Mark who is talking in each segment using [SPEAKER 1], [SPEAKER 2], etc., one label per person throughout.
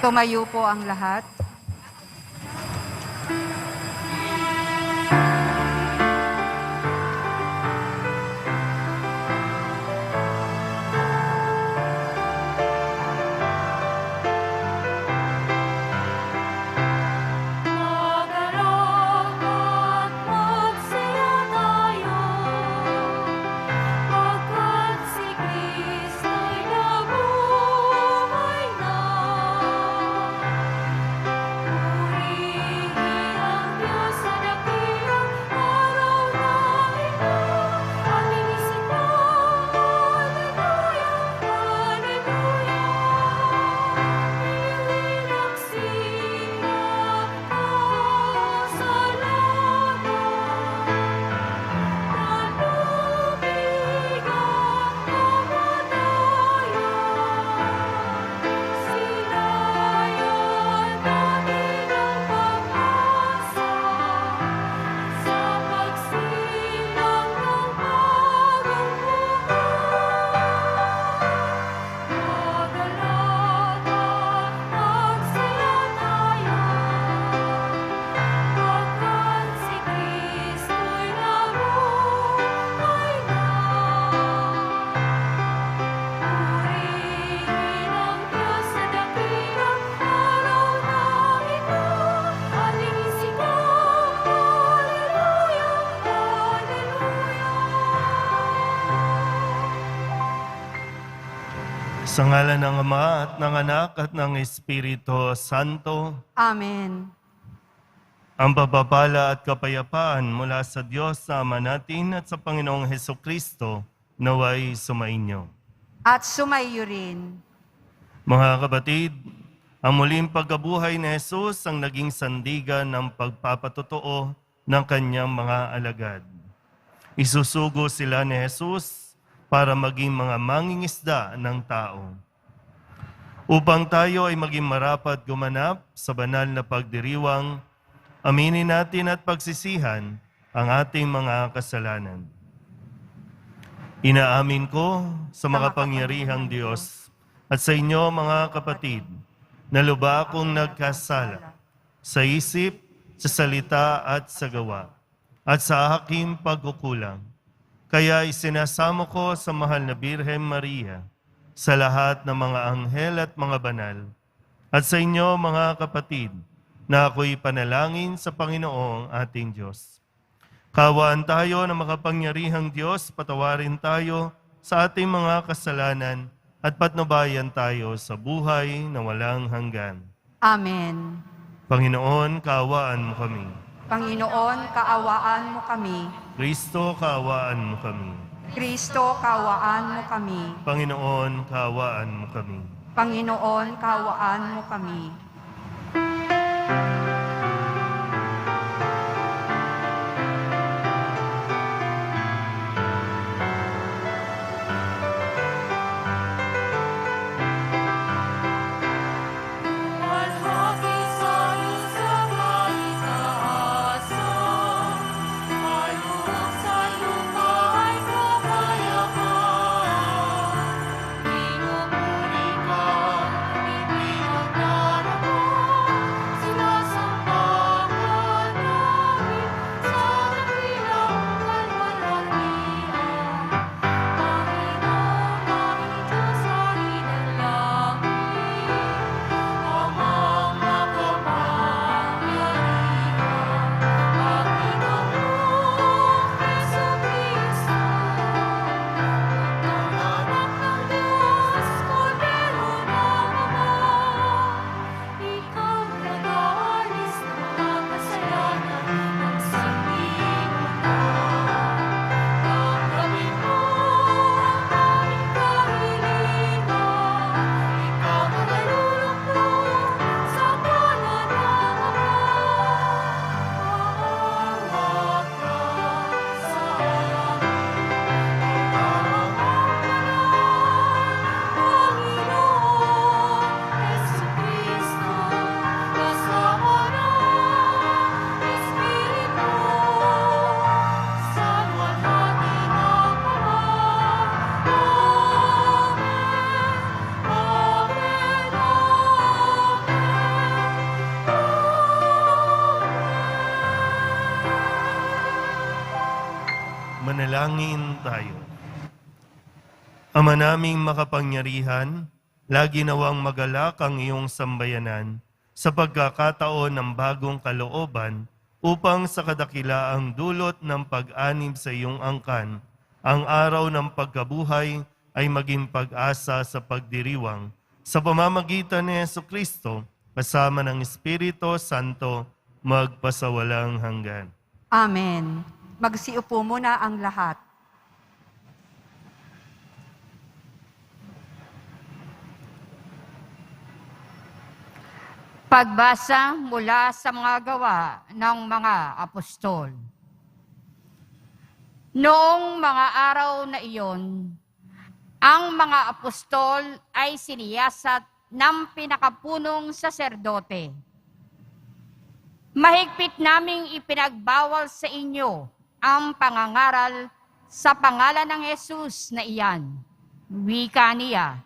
[SPEAKER 1] Tumayo po ang lahat.
[SPEAKER 2] Sa ngalan ng Ama at ng Anak at ng Espiritu Santo,
[SPEAKER 1] Amen.
[SPEAKER 2] ang pagpapala at kapayapaan mula sa Diyos sa Ama natin at sa Panginoong Hesukristo naway sumainyo.
[SPEAKER 1] At sumayo rin.
[SPEAKER 2] Mga kapatid, ang muling pagkabuhay ni Jesus ang naging sandigan ng pagpapatotoo ng kanyang mga alagad. Isusugo sila ni Jesus para maging mga mangingisda ng tao. Upang tayo ay maging marapat gumanap sa banal na pagdiriwang, aminin natin at pagsisihan ang ating mga kasalanan. Inaamin ko sa makapangyarihang Diyos at sa inyo mga kapatid, na lubha akong nagkasala sa isip, sa salita at sa gawa, at sa aking pagkukulang. Kaya isinasamo ko sa mahal na Birhen Maria, sa lahat ng mga anghel at mga banal, at sa inyo mga kapatid, na ako'y panalangin sa Panginoong ating Diyos. Kawaan tayo ng makapangyarihang Diyos, patawarin tayo sa ating mga kasalanan at patnubayan tayo sa buhay na walang hanggan.
[SPEAKER 1] Amen.
[SPEAKER 2] Panginoon, kaawaan mo kami.
[SPEAKER 1] Panginoon, kaawaan mo kami.
[SPEAKER 2] Kristo, kaawaan mo kami.
[SPEAKER 1] Kristo, kaawaan mo kami.
[SPEAKER 2] Panginoon, kaawaan mo kami.
[SPEAKER 1] Panginoon, kaawaan mo kami.
[SPEAKER 2] Manalangin tayo. Ama naming makapangyarihan, lagi nawang magalak ang iyong sambayanan sa pagkakataon ng bagong kalooban upang sa kadakilaang dulot ng pag-anib sa iyong angkan, ang araw ng pagkabuhay ay maging pag-asa sa pagdiriwang sa pamamagitan ni Jesucristo kasama ng Espiritu Santo magpasawalang hanggan.
[SPEAKER 1] Amen. Magsiupo muna ang lahat. Pagbasa mula sa mga gawa ng mga apostol. Noong mga araw na iyon, ang mga apostol ay siniyasat ng pinakapunong saserdote. Mahigpit naming ipinagbawal sa inyo ang pangangaral sa pangalan ng Jesus na iyan, wika niya.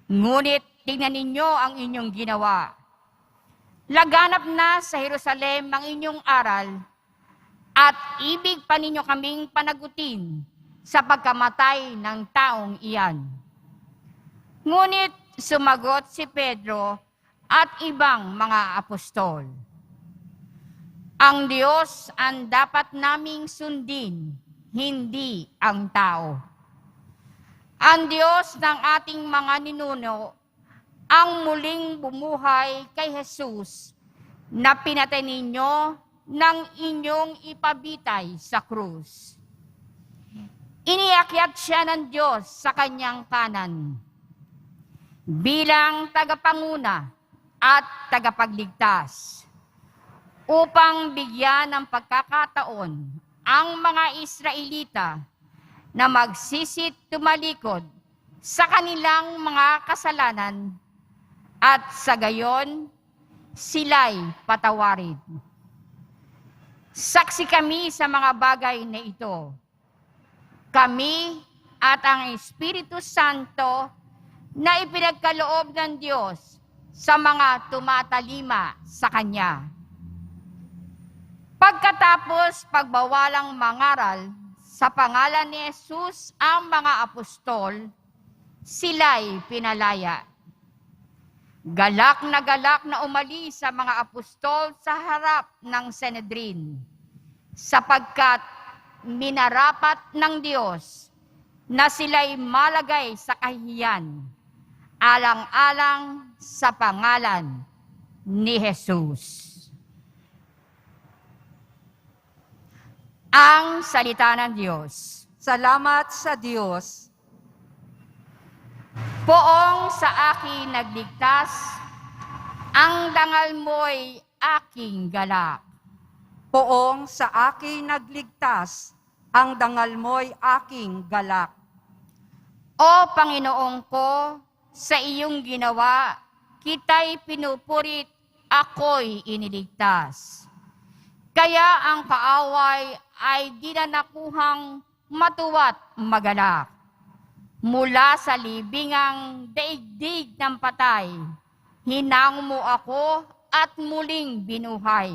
[SPEAKER 1] Ngunit tingnan ninyo ang inyong ginawa. Laganap na sa Jerusalem ang inyong aral at ibig pa ninyo kaming panagutin sa pagkamatay ng taong iyan. Ngunit sumagot si Pedro at ibang mga apostol. Ang Diyos ang dapat naming sundin, hindi ang tao. Ang Diyos ng ating mga ninuno ang muling bumuhay kay Jesus na pinatay ninyo ng inyong ipabitay sa krus. Iniakyat siya ng Diyos sa kanyang kanan bilang tagapanguna at tagapagligtas upang bigyan ng pagkakataon ang mga Israelita na magsisit tumalikod sa kanilang mga kasalanan at sa gayon, sila'y patawarin. Saksi kami sa mga bagay na ito. Kami at ang Espiritu Santo na ipinagkaloob ng Diyos sa mga tumatalima sa Kanya. Pagkatapos pagbawalang mangaral sa pangalan ni Jesus ang mga apostol, sila'y pinalaya. Galak na umalis sa mga apostol sa harap ng Sanhedrin, sapagkat minarapat ng Diyos na sila'y malagay sa kahihiyan, alang-alang sa pangalan ni Jesus. Ang salita ng Diyos.
[SPEAKER 3] Salamat sa Diyos.
[SPEAKER 1] Poong sa akin nagligtas, ang dangal mo'y aking galak.
[SPEAKER 3] Poong sa akin nagligtas, ang dangal mo'y aking galak.
[SPEAKER 1] O Panginoon ko, sa iyong ginawa, kita'y pinupurit, ako'y iniligtas. Kaya ang kaaway ay di na nakuhang matuwa't magalak. Mula sa libingang daigdig ng patay, hinang mo ako at muling binuhay.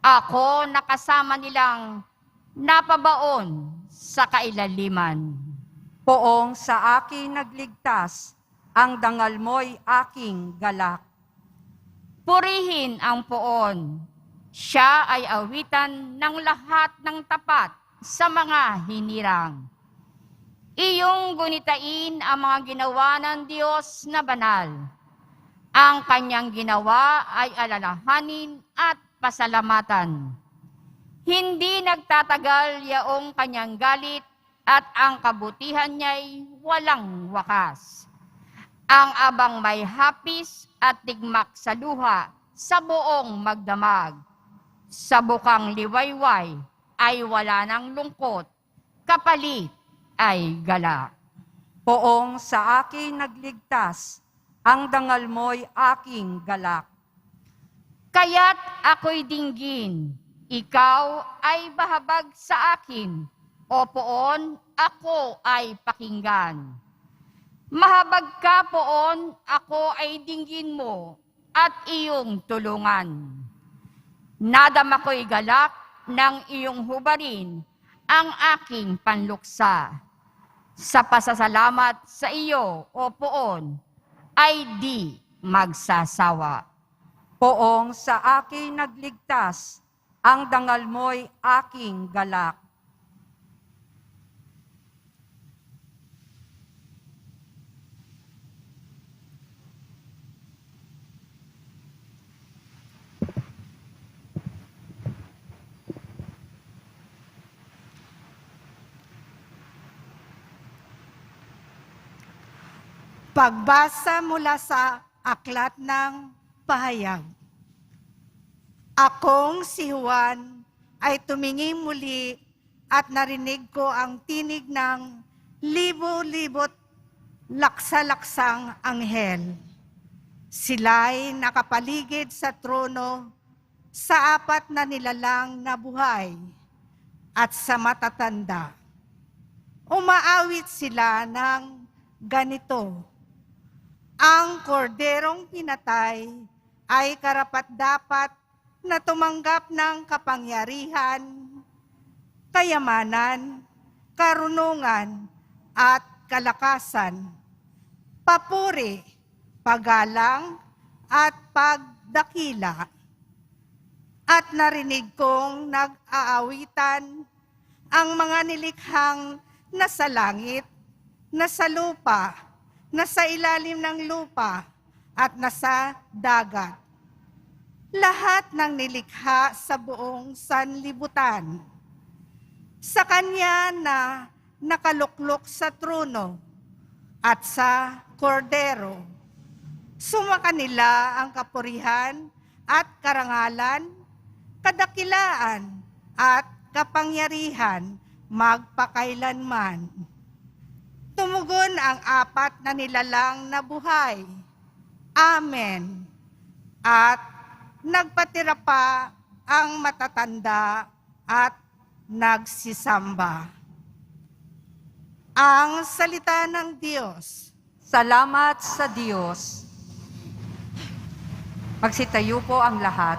[SPEAKER 1] Ako nakasama nilang napabaon sa kailaliman.
[SPEAKER 3] Poong sa akin nagligtas, ang dangal mo'y aking galak.
[SPEAKER 1] Purihin ang poon. Siya ay awitan ng lahat ng tapat sa mga hinirang. Iyong gunitain ang mga ginawa ng Diyos na banal. Ang kanyang ginawa ay alalahanin at pasalamatan. Hindi nagtatagal yaong kanyang galit at ang kabutihan niya'y walang wakas. Ang abang may hapis at tigmak sa luha sa buong magdamag. Sa bukang liwayway ay wala ng lungkot, kapalit ay galak.
[SPEAKER 3] Poong sa akin nagligtas, ang dangal mo'y aking galak.
[SPEAKER 1] Kaya't ako'y dinggin, ikaw ay bahabag sa akin, o poon, ako ay pakinggan. Mahabag ka poon, ako ay dinggin mo, at iyong tulungan. Nadama ko'y galak ng iyong hubarin, ang aking panluksa. Sa pasasalamat sa iyo, O Poon, ay di magsasawa.
[SPEAKER 3] Poong sa akin nagligtas, ang dangal mo'y aking galak.
[SPEAKER 4] Pagbasa mula sa Aklat ng Pahayag. Akong si Juan ay tumingin muli at narinig ko ang tinig ng libo-libot laksa-laksang anghel. Sila'y nakapaligid sa trono sa apat na nilalang na buhay at sa matatanda. Umaawit sila ng ganito: ang korderong pinatay ay karapat-dapat na tumanggap ng kapangyarihan, kayamanan, karunungan, at kalakasan, papuri, paggalang, at pagdakila. At narinig kong nag-aawitan ang mga nilikhang nasa langit, nasa lupa, nasa ilalim ng lupa, at nasa dagat. Lahat ng nilikha sa buong sanlibutan. Sa Kanya na nakaluklok sa trono at sa kordero, sumakanila ang kapurihan at karangalan, kadakilaan at kapangyarihan magpakailanman. Tumugon ang apat na nilalang na buhay. Amen. At nagpatira pa ang matatanda at nagsisamba. Ang salita ng Diyos.
[SPEAKER 3] Salamat sa Diyos. Magsitayo po ang lahat.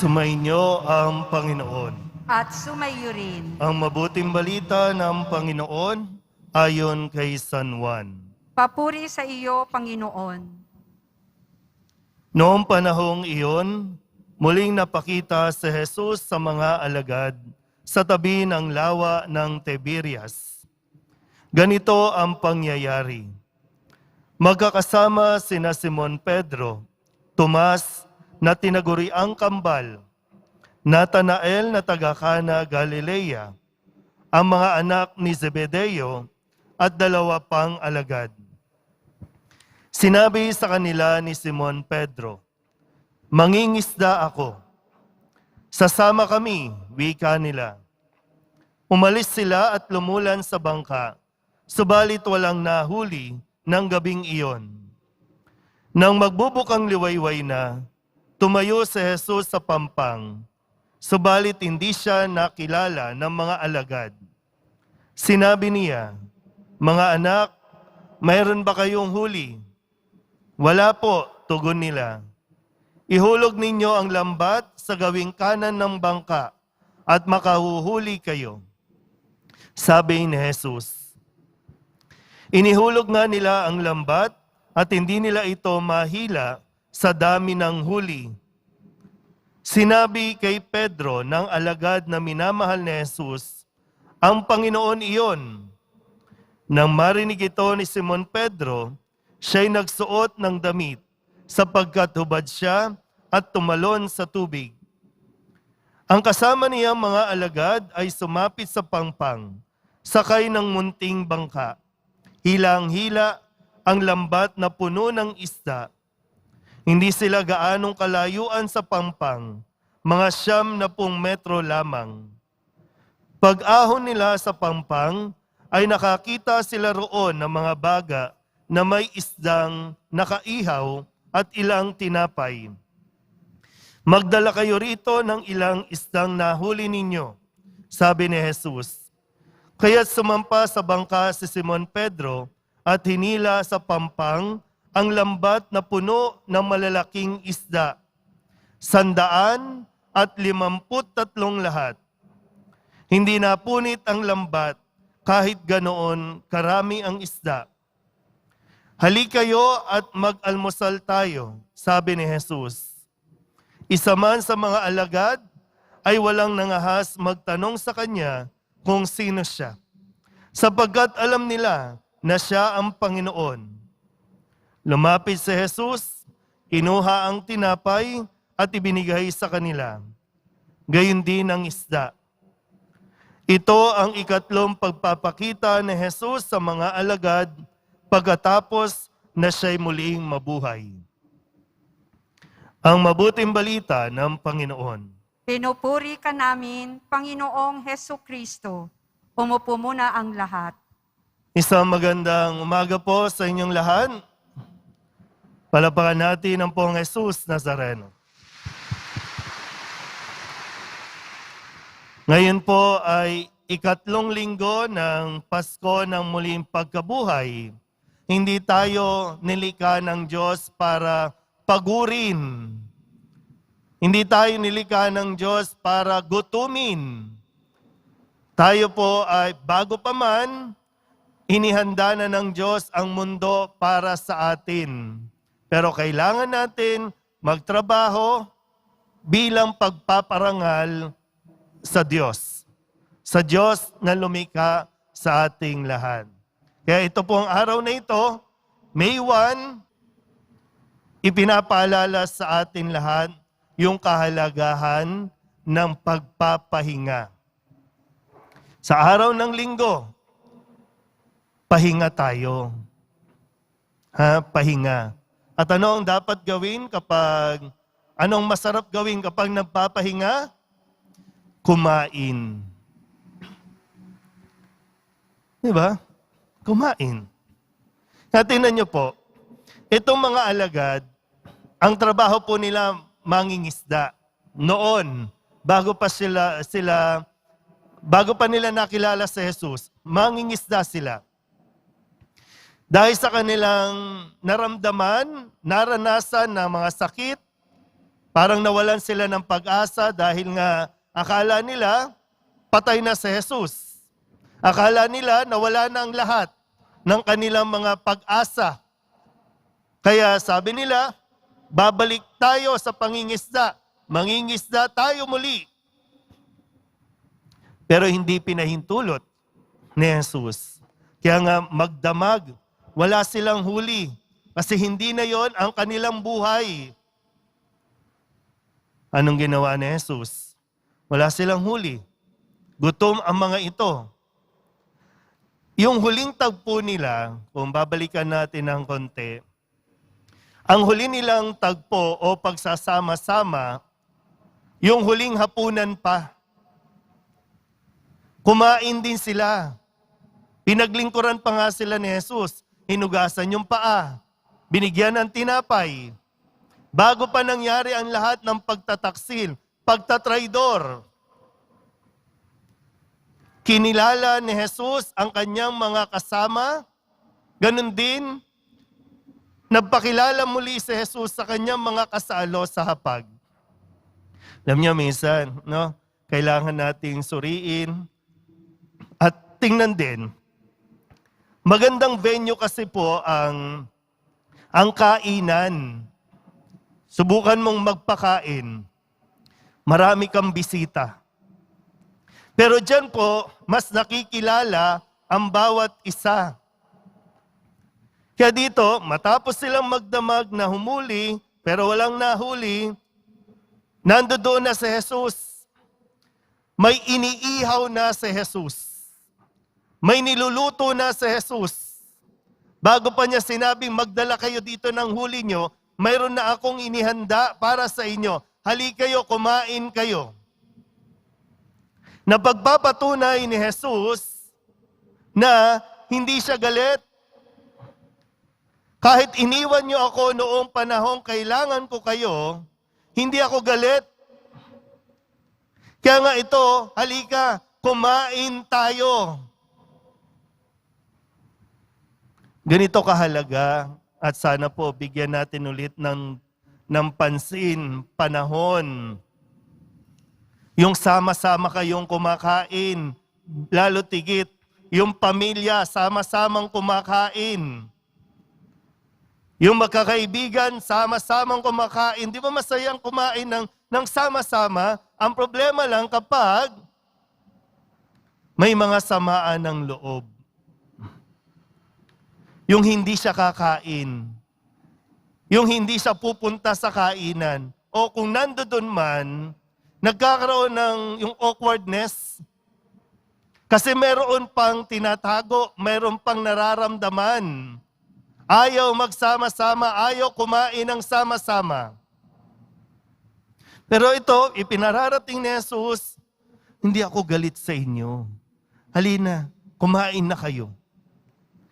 [SPEAKER 2] Sumainyo ang Panginoon.
[SPEAKER 3] At sumayo rin.
[SPEAKER 2] Ang mabuting balita ng Panginoon ayon kay San Juan.
[SPEAKER 3] Papuri sa iyo, Panginoon.
[SPEAKER 2] Noong panahong iyon, muling napakita si Jesus sa mga alagad sa tabi ng lawa ng Tiberias. Ganito ang pangyayari. Magkakasama sina Simon Pedro, Tomas na tinaguriang kambal, Natanael na taga-Kana Galilea, ang mga anak ni Zebedeo at dalawa pang alagad. Sinabi sa kanila ni Simon Pedro, "Mangingisda ako." "Sasama kami," wika nila. Umalis sila at lumulan sa bangka, subalit walang nahuli ng gabing iyon. Nang magbubukang liwayway na, tumayo si Jesus sa pampang, subalit hindi siya nakilala ng mga alagad. Sinabi niya, "Mga anak, mayroon ba kayong huli?" "Wala po," tugon nila. "Ihulog ninyo ang lambat sa gawing kanan ng bangka at makahuhuli kayo. Sabi ni Jesus. Inihulog nga nila ang lambat at hindi nila ito mahila sa dami ng huli. Sinabi kay Pedro ng alagad na minamahal ni Jesus, ang Panginoon iyon. Nang marinig ito ni Simon Pedro, siya'y nagsuot ng damit sapagkat hubad siya at tumalon sa tubig. Ang kasama niyang mga alagad ay sumapit sa pangpang, sakay ng munting bangka. Hilang-hila ang lambat na puno ng isda. Hindi sila gaanong kalayuan sa pangpang, mga 90 metro lamang. Pag-ahon nila sa pangpang, ay nakakita sila roon ng mga baga na may isdang nakaihaw at ilang tinapay. Magdala kayo rito ng ilang isdang nahuli ninyo, sabi ni Jesus. Kaya't sumampa sa bangka si Simon Pedro at hinila sa pampang ang lambat na puno ng malalaking isda, 153 lahat. Hindi napunit ang lambat kahit ganoon karami ang isda. Halika kayo at mag-almusal tayo, sabi ni Jesus. Isa man sa mga alagad ay walang nangahas magtanong sa kanya kung sino siya, sapagkat alam nila na siya ang Panginoon. Lumapit si Jesus, kinuha ang tinapay at ibinigay sa kanila. Gayon din ang isda. Ito ang ikatlong pagpapakita ni Jesus sa mga alagad pagkatapos na siya'y muling mabuhay. Ang mabuting balita ng Panginoon.
[SPEAKER 3] Pinupuri ka namin, Panginoong Hesu Kristo. Umupo muna ang lahat.
[SPEAKER 2] Isang magandang umaga po sa inyong lahat. Palapakan natin ang Pong Jesus Nazareno. Ngayon po ay ikatlong linggo ng Pasko ng muling pagkabuhay. Hindi tayo nilikha ng Diyos para pagurin. Hindi tayo nilikha ng Diyos para gutumin. Tayo po ay bago pa man, inihanda na ng Diyos ang mundo para sa atin. Pero kailangan natin magtrabaho bilang pagpaparangal sa Diyos. Sa Diyos na lumikha sa ating lahat. Kaya ito pong araw na ito, May 1, ipinapaalala sa atin lahat yung kahalagahan ng pagpapahinga. Sa araw ng linggo, pahinga tayo. Pahinga. At ano ang dapat gawin anong masarap gawin kapag nagpapahinga? Kumain. Diba? Kumain. Tingnan niyo po, itong mga alagad, ang trabaho po nila mangingisda. Noon, bago pa nila nakilala si Jesus, mangingisda sila. Dahil sa kanilang naramdaman, naranasan na mga sakit, parang nawalan sila ng pag-asa dahil nga akala nila patay na si Jesus. Akala nila nawala na ang lahat ng kanilang mga pag-asa. Kaya sabi nila, babalik tayo sa pangingisda. Mangingisda tayo muli. Pero hindi pinahintulot ni Jesus. Kaya nga magdamag, wala silang huli. Kasi hindi na yon ang kanilang buhay. Anong ginawa ni Jesus? Wala silang huli. Gutom ang mga ito. Yung huling tagpo nila, kung babalikan natin ng konti, ang huli nilang tagpo o pagsasama-sama, yung huling hapunan pa. Kumain din sila. Pinaglingkuran pa nga sila ni Jesus. Hinugasan yung paa. Binigyan ng tinapay. Bago pa nangyari ang lahat ng pagtataksil, pagtatraidor. Kinilala ni Jesus ang kanyang mga kasama. Ganon din, nagpakilala muli si Jesus sa kanyang mga kasalo sa hapag. Alam niyo minsan, no? kailangan nating suriin at tingnan din. Magandang venue kasi po ang kainan. Subukan mong magpakain. Marami kang bisita. Pero dyan po, mas nakikilala ang bawat isa. Kaya dito, matapos silang magdamag na humuli, pero walang nahuli, nandoon na si Jesus. May iniihaw na si Jesus. May niluluto na si Jesus. Bago pa niya sinabing, magdala kayo dito ng huli nyo, mayroon na akong inihanda para sa inyo. Hali kayo, kumain kayo. Napagpapatunay ni Jesus na hindi siya galit. Kahit iniwan niyo ako noong panahong kailangan ko kayo, hindi ako galit. Kaya nga ito, halika, kumain tayo. Ganito kahalaga at sana po bigyan natin ulit ng pansin, panahon. Yung sama-sama kayong kumakain, lalo tigit, yung pamilya sama-samang kumakain. Yung magkakaibigan, sama-samang kumakain. Di ba masayang kumain ng sama-sama? Ang problema lang kapag may mga samaan ng loob. Yung hindi siya kakain. Yung hindi siya pupunta sa kainan. O kung nandoon man, nagkakaroon ng yung awkwardness. Kasi meron pang tinatago, meron pang nararamdaman. Ayaw magsama-sama, ayaw kumain ng sama-sama. Pero ito, ipinararating ni Jesus, hindi ako galit sa inyo. Halina, kumain na kayo.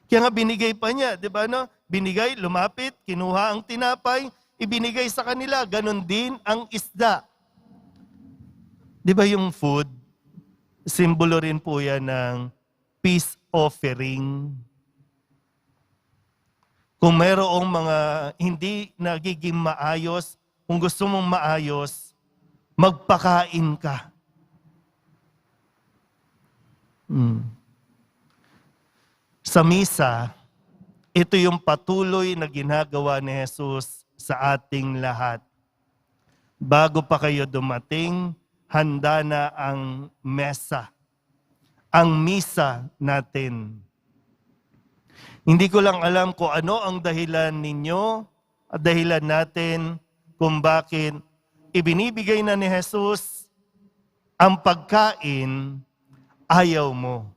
[SPEAKER 2] Kaya nga binigay pa niya, di ba no? Binigay, lumapit, kinuha ang tinapay, ibinigay sa kanila. Ganon din ang isda. Di ba yung food, simbolo rin po yan ng peace offering. Kung mayroong mga hindi nagiging maayos, kung gusto mong maayos, magpakain ka. Sa misa, ito yung patuloy na ginagawa ni Jesus sa ating lahat. Bago pa kayo dumating, handa na ang mesa, ang misa natin. Hindi ko lang alam kung ano ang dahilan ninyo at dahilan natin kung bakit ibinibigay na ni Jesus ang pagkain, ayaw mo.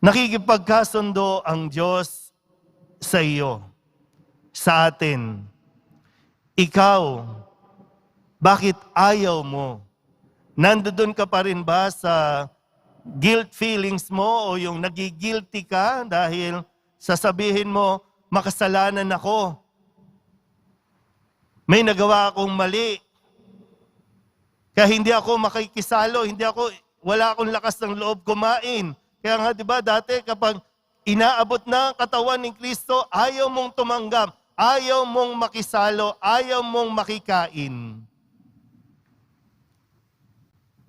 [SPEAKER 2] Nakikipagkasundo ang Diyos sa iyo, sa atin. Ikaw, bakit ayaw mo? Nandoon ka pa rin ba sa guilt feelings mo o yung nagigilty ka dahil sasabihin mo, makasalanan ako. May nagawa akong mali. Kaya hindi ako makikisalo, wala akong lakas ng loob kumain. Kaya nga, di ba, dati kapag inaabot na ang katawan ni Kristo, ayaw mong tumanggap, ayaw mong makisalo, ayaw mong makikain.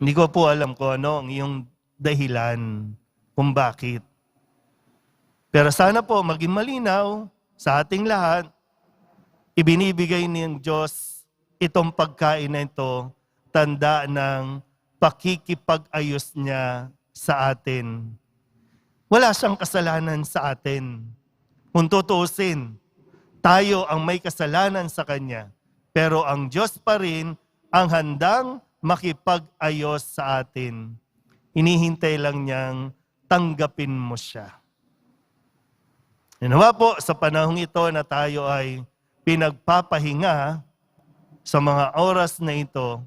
[SPEAKER 2] Hindi ko po alam kung ano ang iyong dahilan kung bakit. Pero sana po maging malinaw sa ating lahat, ibinibigay ng Diyos itong pagkain na ito, tanda ng pakikipag-ayos niya sa atin. Wala siyang kasalanan sa atin. Kung tutuusin, tayo ang may kasalanan sa Kanya. Pero ang Diyos pa rin ang handang makipag-ayos sa atin. Hinihintay lang niyang tanggapin mo siya. Nawa po sa panahong ito na tayo ay pinagpapahinga sa mga oras na ito,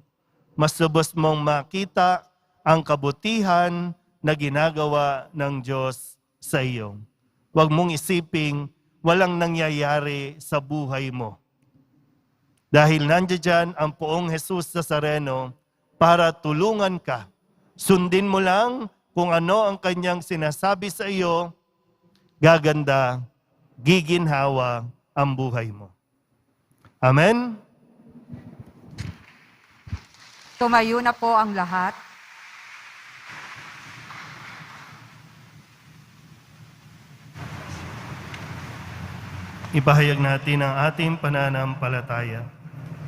[SPEAKER 2] mas lubos mong makita ang kabutihan na ginagawa ng Diyos sa iyo. Huwag mong isiping walang nangyayari sa buhay mo. Dahil nandiyan ang poong Jesus Nazareno para tulungan ka. Sundin mo lang kung ano ang kanyang sinasabi sa iyo, gaganda, giginhawa ang buhay mo. Amen?
[SPEAKER 3] Tumayo na po ang lahat.
[SPEAKER 2] Ipahayag natin ang ating pananampalataya.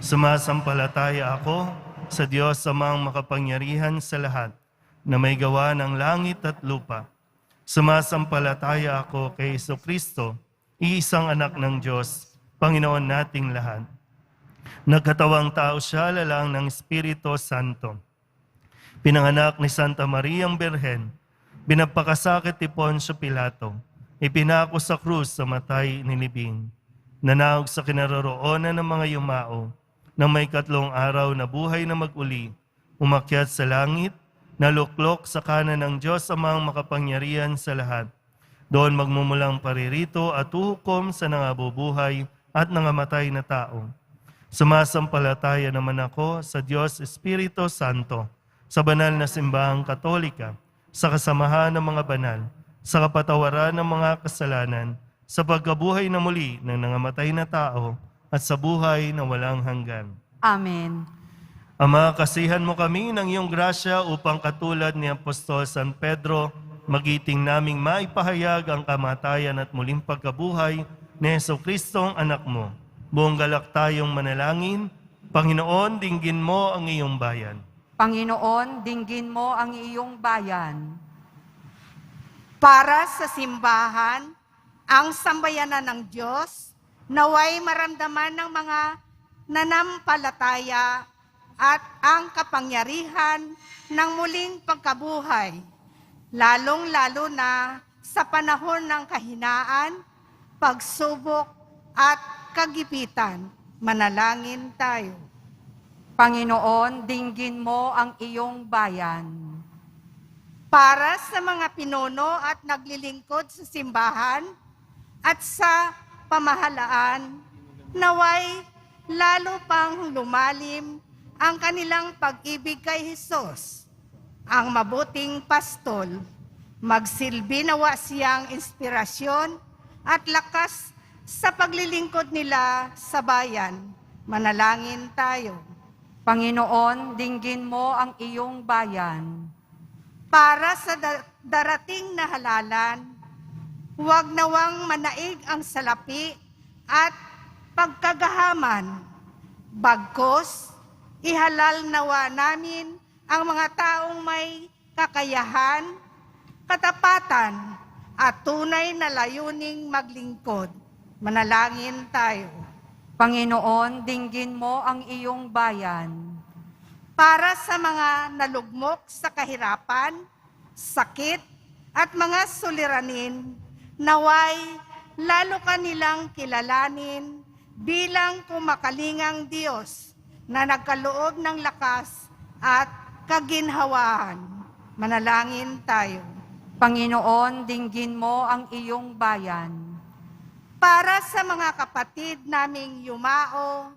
[SPEAKER 2] Sumasampalataya ako sa Diyos Amang makapangyarihan sa lahat, na may gawa ng langit at lupa. Sumasampalataya ako kay Jesucristo, iisang anak ng Diyos, Panginoon nating lahat. Nagkatawang tao siya lalang ng Espiritu Santo. Pinanganak ni Santa Mariang Birhen, binapakasakit ni Poncio Pilato, ipinako sa krus sa matay ni Libing, nanawag sa kinaroroonan ng mga yumao, na may 3 araw na buhay na mag-uli, umakyat sa langit, naluklok sa kanan ng Diyos Amang makapangyarihan sa lahat. Doon magmumulang paririto at uhukom sa nangabubuhay at nangamatay na tao. Sumasampalataya naman ako sa Diyos Espiritu Santo, sa banal na simbahang Katolika, sa kasamahan ng mga banal, sa kapatawaran ng mga kasalanan, sa pagkabuhay na muli ng nangamatay na tao, at sa buhay na walang hanggan.
[SPEAKER 3] Amen.
[SPEAKER 2] Ama, kasihan mo kami ng iyong grasya upang katulad ni Apostol San Pedro, magiting naming maipahayag ang kamatayan at muling pagkabuhay ni Jesucristong anak mo. Buong galak tayong manalangin. Panginoon, dinggin mo ang iyong bayan.
[SPEAKER 3] Panginoon, dinggin mo ang iyong bayan.
[SPEAKER 4] Para sa simbahan, ang sambayanan ng Diyos, naway maramdaman ng mga nanampalataya at ang kapangyarihan ng muling pagkabuhay, lalong-lalo na sa panahon ng kahinaan, pagsubok at kagipitan. Manalangin tayo.
[SPEAKER 3] Panginoon, dinggin mo ang iyong bayan.
[SPEAKER 4] Para sa mga pinuno at naglilingkod sa simbahan at sa pamahalaan, naway lalo pang lumalim ang kanilang pag-ibig kay Hesus, ang mabuting pastol. Magsilbi nawa siyang inspirasyon at lakas sa paglilingkod nila sa bayan. Manalangin tayo.
[SPEAKER 3] Panginoon, dinggin mo ang iyong bayan.
[SPEAKER 4] Para sa darating na halalan, huwag nawang manaig ang salapi at pagkagahaman. Bagkus, ihalal nawa namin ang mga taong may kakayahan, katapatan, at tunay na layuning maglingkod. Manalangin tayo.
[SPEAKER 3] Panginoon, dinggin mo ang iyong bayan.
[SPEAKER 4] Para sa mga nalugmok sa kahirapan, sakit, at mga suliranin, naway lalo kanilang kilalanin bilang kumakalingang Diyos na nagkaloob ng lakas at kaginhawaan. Manalangin tayo.
[SPEAKER 3] Panginoon, dinggin mo ang iyong bayan.
[SPEAKER 4] Para sa mga kapatid naming yumao,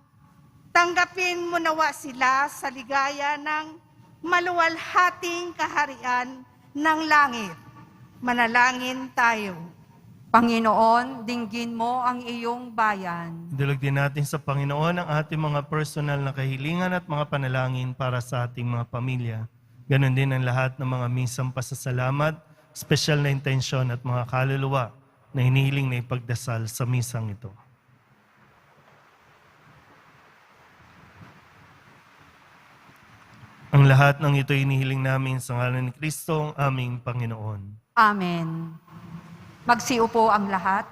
[SPEAKER 4] tanggapin mo nawa sila sa ligaya ng maluwalhating kaharian ng langit. Manalangin tayo.
[SPEAKER 3] Panginoon, dinggin mo ang iyong bayan.
[SPEAKER 2] Idulog din natin sa Panginoon ang ating mga personal na kahilingan at mga panalangin para sa ating mga pamilya. Ganon din ang lahat ng mga misang pasasalamat, espesyal na intensyon at mga kaluluwa na hinihiling na ipagdasal sa misang ito. Ang lahat ng ito hinihiling namin sa ngalan ni Kristo, ang aming Panginoon.
[SPEAKER 3] Amen. Magsiupo ang lahat.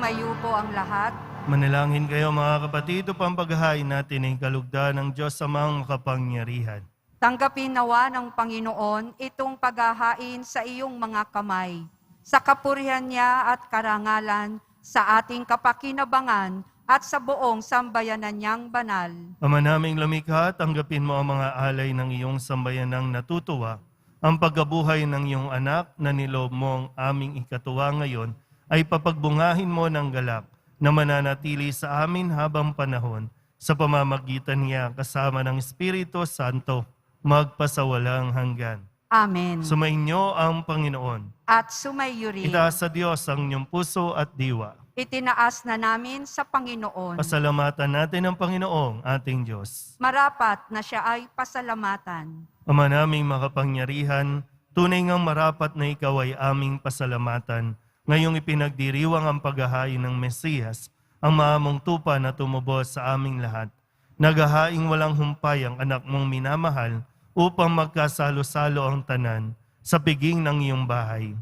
[SPEAKER 3] Tumayo po ang lahat.
[SPEAKER 2] Manalangin kayo mga kapatid upang paghahain natin ay kalugdan ng Diyos amang makapangyarihan.
[SPEAKER 3] Tanggapin nawa ng Panginoon itong paghahain sa iyong mga kamay, sa kapurihan niya at karangalan, sa ating kapakinabangan at sa buong sambayanan niyang banal.
[SPEAKER 2] Ama naming lumikha, tanggapin mo ang mga alay ng iyong sambayanang natutuwa, ang pagkabuhay ng iyong anak na niloob mo ang aming ikatuwa ngayon, ay papagbungahin mo ng galak na mananatili sa amin habang panahon sa pamamagitan niya kasama ng Espiritu Santo magpasawalang hanggan.
[SPEAKER 3] Amen.
[SPEAKER 2] Sumainyo ang Panginoon.
[SPEAKER 3] At sumayo rin.
[SPEAKER 2] Itaas sa Diyos ang inyong puso at diwa.
[SPEAKER 3] Itinaas na namin sa Panginoon.
[SPEAKER 2] Pasalamatan natin ang Panginoong ating Diyos.
[SPEAKER 3] Marapat na siya ay pasalamatan.
[SPEAKER 2] Ama naming makapangyarihan, tunay ngang marapat na ikaw ay aming pasalamatan. Ngayong ipinagdiriwang ang paghahain ng Mesiyas, ang maamong tupa na tumubos sa aming lahat. Naghahaing walang humpay ang anak mong minamahal upang magkasalo-salo ang tanan sa piging ng iyong bahay.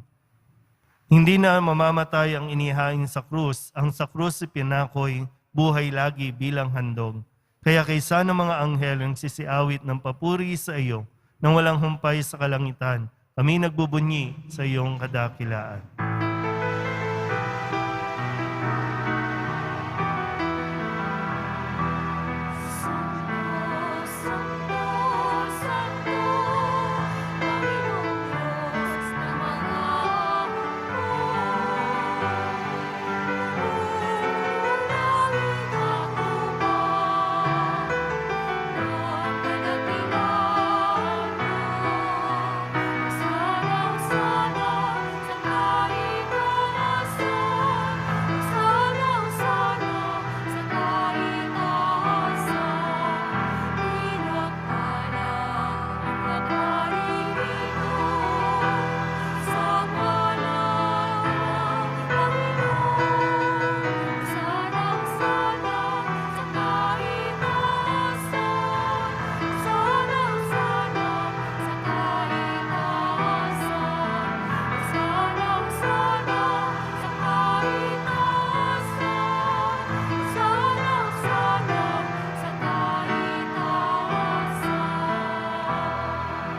[SPEAKER 2] Hindi na mamamatay ang inihain sa krus, ang sa krus ipinakoy, buhay lagi bilang handog. Kaya kaysa ng mga anghel ang sisiawit ng papuri sa iyo, nang walang humpay sa kalangitan, kami nagbubunyi sa iyong kadakilaan.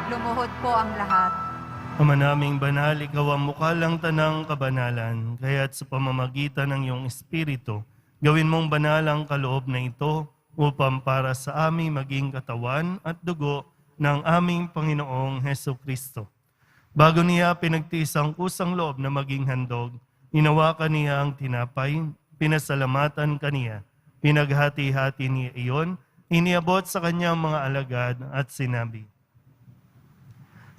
[SPEAKER 3] Lumuhod po ang lahat.
[SPEAKER 2] Ama naming banal, ikaw ang mukha lang tanang kabanalan, kaya't sa pamamagitan ng iyong Espiritu, gawin mong banal ang kaloob na ito upang para sa aming maging katawan at dugo ng aming Panginoong Heso Kristo. Bago niya pinagtiis ang kusang loob na maging handog, inawakan niya ang tinapay, pinasalamatan kaniya, pinaghati-hati niya iyon, iniabot sa kanyang mga alagad at sinabi,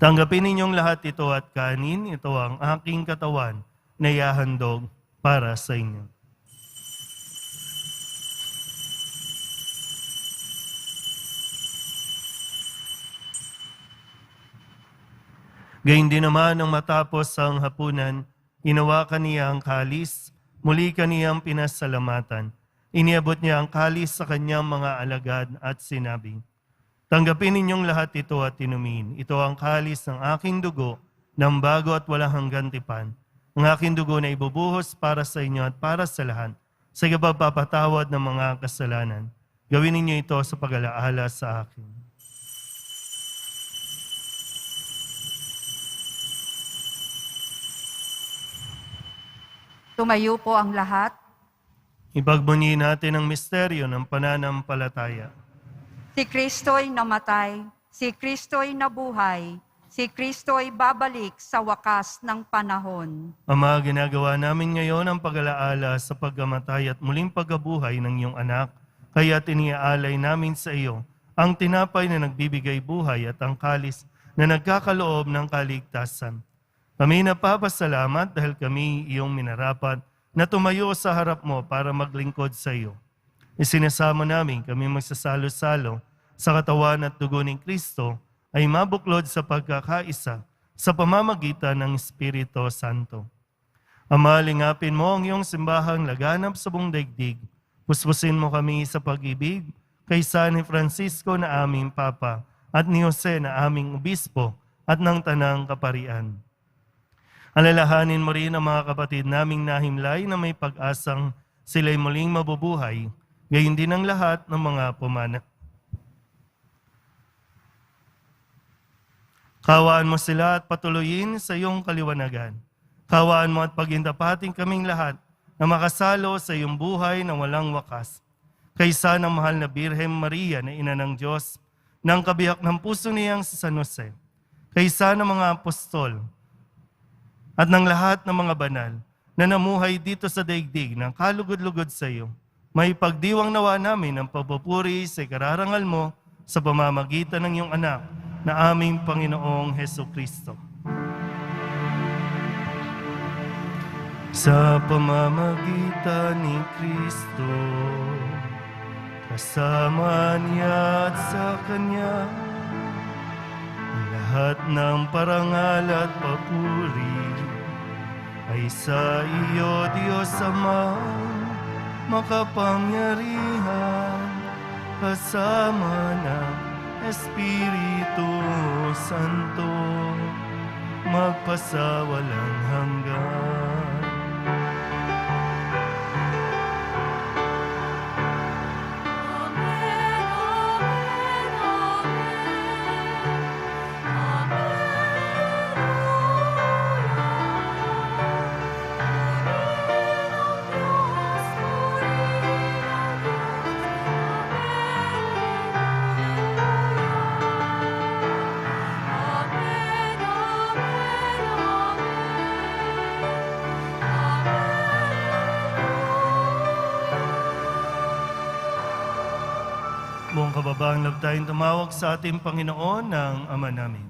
[SPEAKER 2] tanggapin ninyong lahat ito at kanin, ito ang aking katawan na ihahandog para sa inyo. Gayun din naman nang matapos ang hapunan, inawakan niya ang kalis, muli kaniyang pinasalamatan. Iniabot niya ang kalis sa kanyang mga alagad at sinabi, tanggapin ninyong lahat ito at inumin. Ito ang kalis ng aking dugo, ng bago at walang hanggang tipan. Ang aking dugo na ibubuhos para sa inyo at para sa lahat, sa pagpapatawad ng mga kasalanan. Gawin ninyo ito sa pag-alaala sa akin.
[SPEAKER 3] Tumayo po ang lahat.
[SPEAKER 2] Ipagbunyi natin ang misteryo ng pananampalataya.
[SPEAKER 3] Si Kristo'y namatay, si Kristo'y nabuhay, si Kristo'y babalik sa wakas ng panahon.
[SPEAKER 2] Ama, ginagawa namin ngayon ang pag-alaala sa pagkamatay at muling pagkabuhay ng iyong anak, kaya tiniaalay namin sa iyo ang tinapay na nagbibigay buhay at ang kalis na nagkakaloob ng kaligtasan. Kami napapasalamat dahil kami iyong minarapat na tumayo sa harap mo para maglingkod sa iyo. Isinasamo namin kami magsasalo-salo sa katawan at dugo ni Kristo ay mabuklod sa pagkakaisa sa pamamagitan ng Espiritu Santo. Ama, lingapin mo ang iyong simbahang laganap sa buong daigdig. Puspusin mo kami sa pag-ibig kay San Francisco na aming Papa at ni Jose na aming Obispo at ng Tanang Kaparian. Alalahanin mo rin ang mga kapatid naming nahimlay na may pag-asang sila'y muling mabubuhay, gayon din ang lahat ng mga pumana. Kawaan mo sila at patuloyin sa iyong kaliwanagan. Kawaan mo at pagindapating kaming lahat na makasalo sa iyong buhay na walang wakas. Kaysa ng mahal na Birhen Maria na Ina ng Diyos, ng kabiyak ng puso niyang si San Jose, kaysa ng mga apostol, at ng lahat ng mga banal na namuhay dito sa daigdig ng kalugod-lugod sa iyo, may pagdiwang nawa namin ang pagpupuri sa ikararangal mo sa pamamagitan ng iyong anak na aming Panginoong Hesukristo. Sa pamamagitan ni Kristo, kasama niya at sa Kanya, ang lahat ng parangal at papuri ay sa iyo, Diyos Ama, makapangyarihan, kasama ng Espiritu Santo, magpasawalang hanggan. Buong kababang loob tayong tumawag sa ating Panginoon ng Ama namin.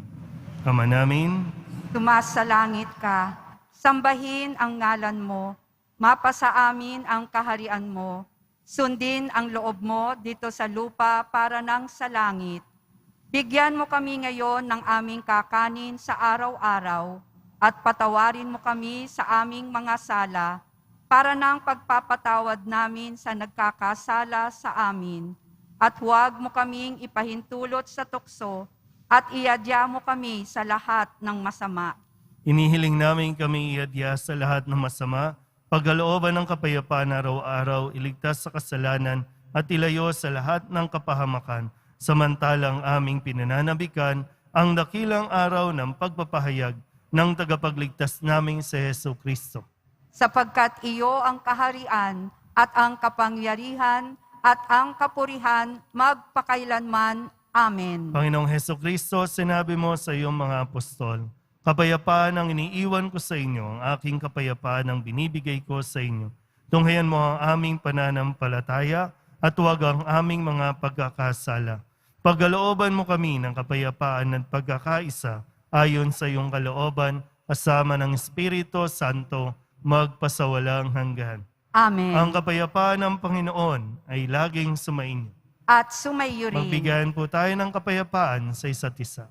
[SPEAKER 2] Ama namin,
[SPEAKER 3] Tumaas sa langit ka, sambahin ang ngalan mo, mapasa amin ang kaharian mo, sundin ang loob mo dito sa lupa para nang sa langit. Bigyan mo kami ngayon ng aming kakanin sa araw-araw, at patawarin mo kami sa aming mga sala, para nang pagpapatawad namin sa nagkakasala sa amin. At huwag mo kaming ipahintulot sa tukso, at iadya mo kami sa lahat ng masama.
[SPEAKER 2] inihiling namin kami iadya sa lahat ng masama, pagkalooban ng kapayapaan araw-araw, iligtas sa kasalanan at ilayo sa lahat ng kapahamakan, samantalang aming pinananabikan ang dakilang araw ng pagpapahayag ng tagapagligtas naming si Hesukristo.
[SPEAKER 3] Sapagkat iyo ang kaharian at ang kapangyarihan at ang kapurihan magpakailanman. Amen.
[SPEAKER 2] Panginoong Hesukristo, sinabi mo sa iyong mga apostol, kapayapaan ang iniiwan ko sa inyo, ang aking kapayapaan ang binibigay ko sa inyo. Tunghayan mo ang aming pananampalataya at huwag ang aming mga pagkakasala. Pagkalooban mo kami ng kapayapaan at pagkakaisa ayon sa iyong kalooban, kasama ng Espiritu Santo, magpasawalang hanggan.
[SPEAKER 3] Amen.
[SPEAKER 2] Ang kapayapaan ng Panginoon ay laging sumainyo.
[SPEAKER 3] At sumayo rin.
[SPEAKER 2] Magbigayan po tayo ng kapayapaan sa isa't isa.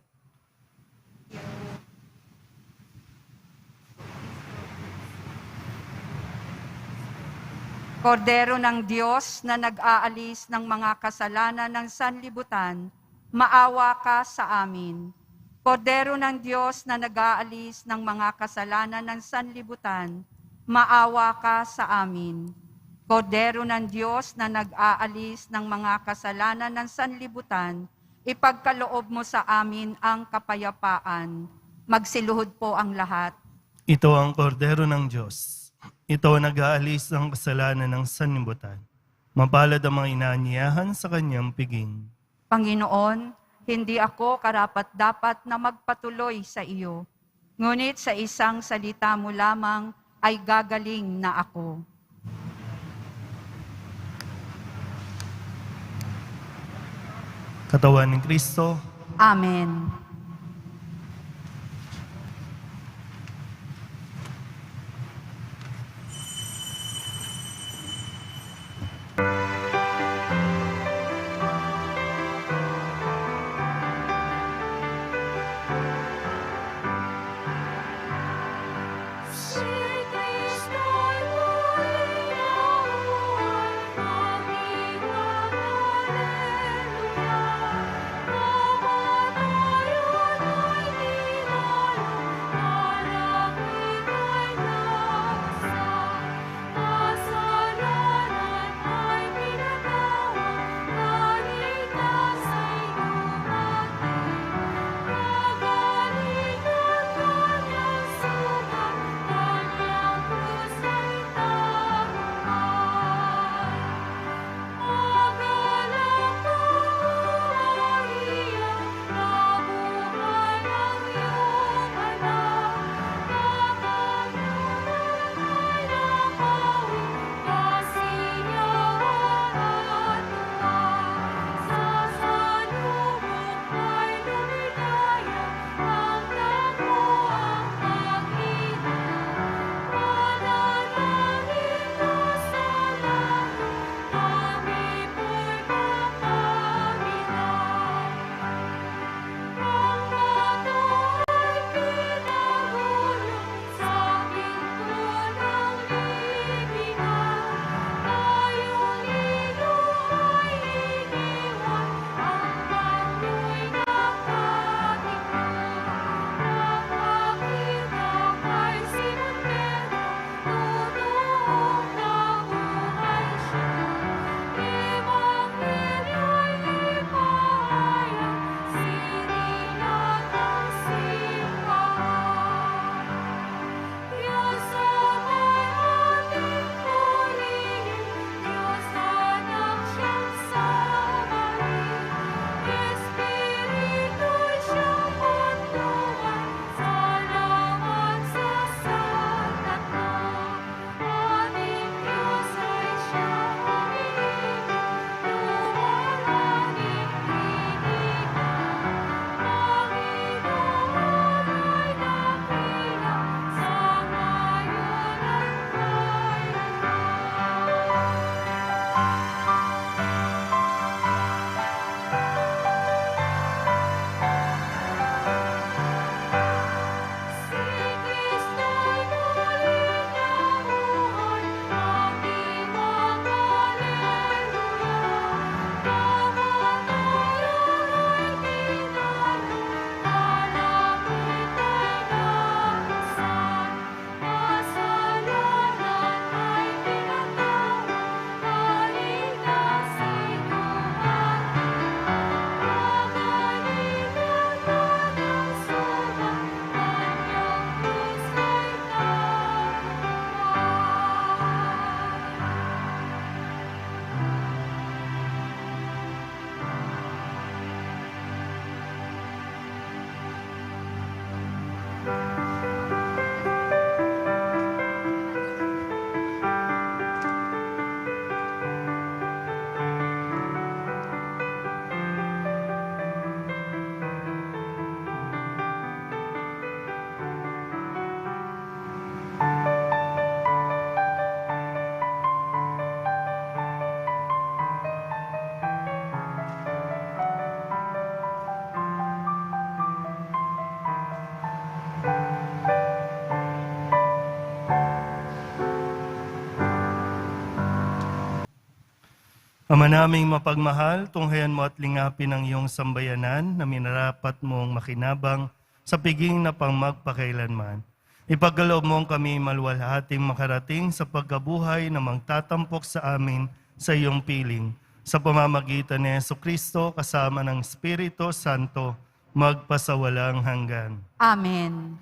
[SPEAKER 3] Kordero ng Diyos na nag-aalis ng mga kasalanan ng sanlibutan, maawa ka sa amin. Kordero ng Diyos na nag-aalis ng mga kasalanan ng sanlibutan, maawa ka sa amin. Kordero ng Diyos na nag-aalis ng mga kasalanan ng sanlibutan, ipagkaloob mo sa amin ang kapayapaan. Magsiluhod po ang lahat.
[SPEAKER 2] Ito ang kordero ng Diyos. Ito ang nag-aalis ng kasalanan ng sanlibutan. Mapalad ang mga inaanyayahan sa kanyang piging.
[SPEAKER 3] Panginoon, hindi ako karapat-dapat na magpatuloy sa iyo. Ngunit sa isang salita mo lamang ay gagaling na ako.
[SPEAKER 2] Katawan ng Kristo,
[SPEAKER 3] Amen.
[SPEAKER 2] Ama naming mapagmahal, tunghayan mo at lingapin ang iyong sambayanan na minarapat mong makinabang sa piging na pangmagpakailanman. Ipagkaloob mong kami maluwalhating makarating sa pagkabuhay na magtatampok sa amin sa iyong piling. Sa pamamagitan ni Jesucristo kasama ng Espiritu Santo, magpasawalang hanggan.
[SPEAKER 3] Amen.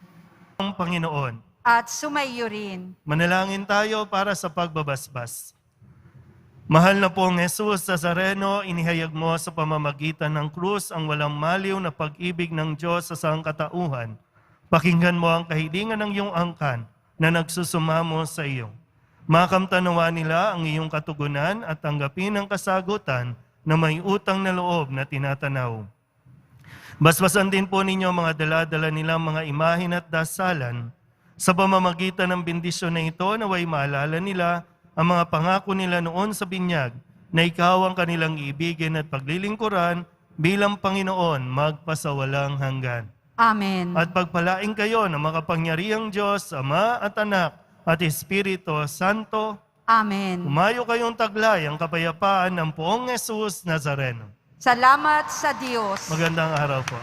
[SPEAKER 2] Ang Panginoon,
[SPEAKER 3] At sumaiyo rin.
[SPEAKER 2] manalangin tayo para sa pagbabasbas. Mahal na pong Jesus Nazareno, inihayag mo sa pamamagitan ng krus ang walang maliw na pag-ibig ng Diyos sa sangkatauhan. Pakinggan mo ang kahilingan ng iyong angkan na nagsusumamo sa iyo. Makamtanawa nila ang iyong katugunan at tanggapin ang kasagutan na may utang na loob na tinatanaw. Basbasan din po ninyo mga dala-dala nilang mga imahin at dasalan. Sa pamamagitan ng bendisyon na ito, naway maalala nila ang mga pangako nila noon sa binyag na ikaw ang kanilang ibigin at paglilingkuran bilang Panginoon magpasawalang hanggan.
[SPEAKER 3] Amen.
[SPEAKER 2] At pagpalaing kayo ng makapangyarihang Diyos, Ama at Anak at Espiritu Santo,
[SPEAKER 3] Amen.
[SPEAKER 2] umayo kayong taglay ang kapayapaan ng poong Jesus Nazareno.
[SPEAKER 3] Salamat sa Diyos.
[SPEAKER 2] Magandang araw po.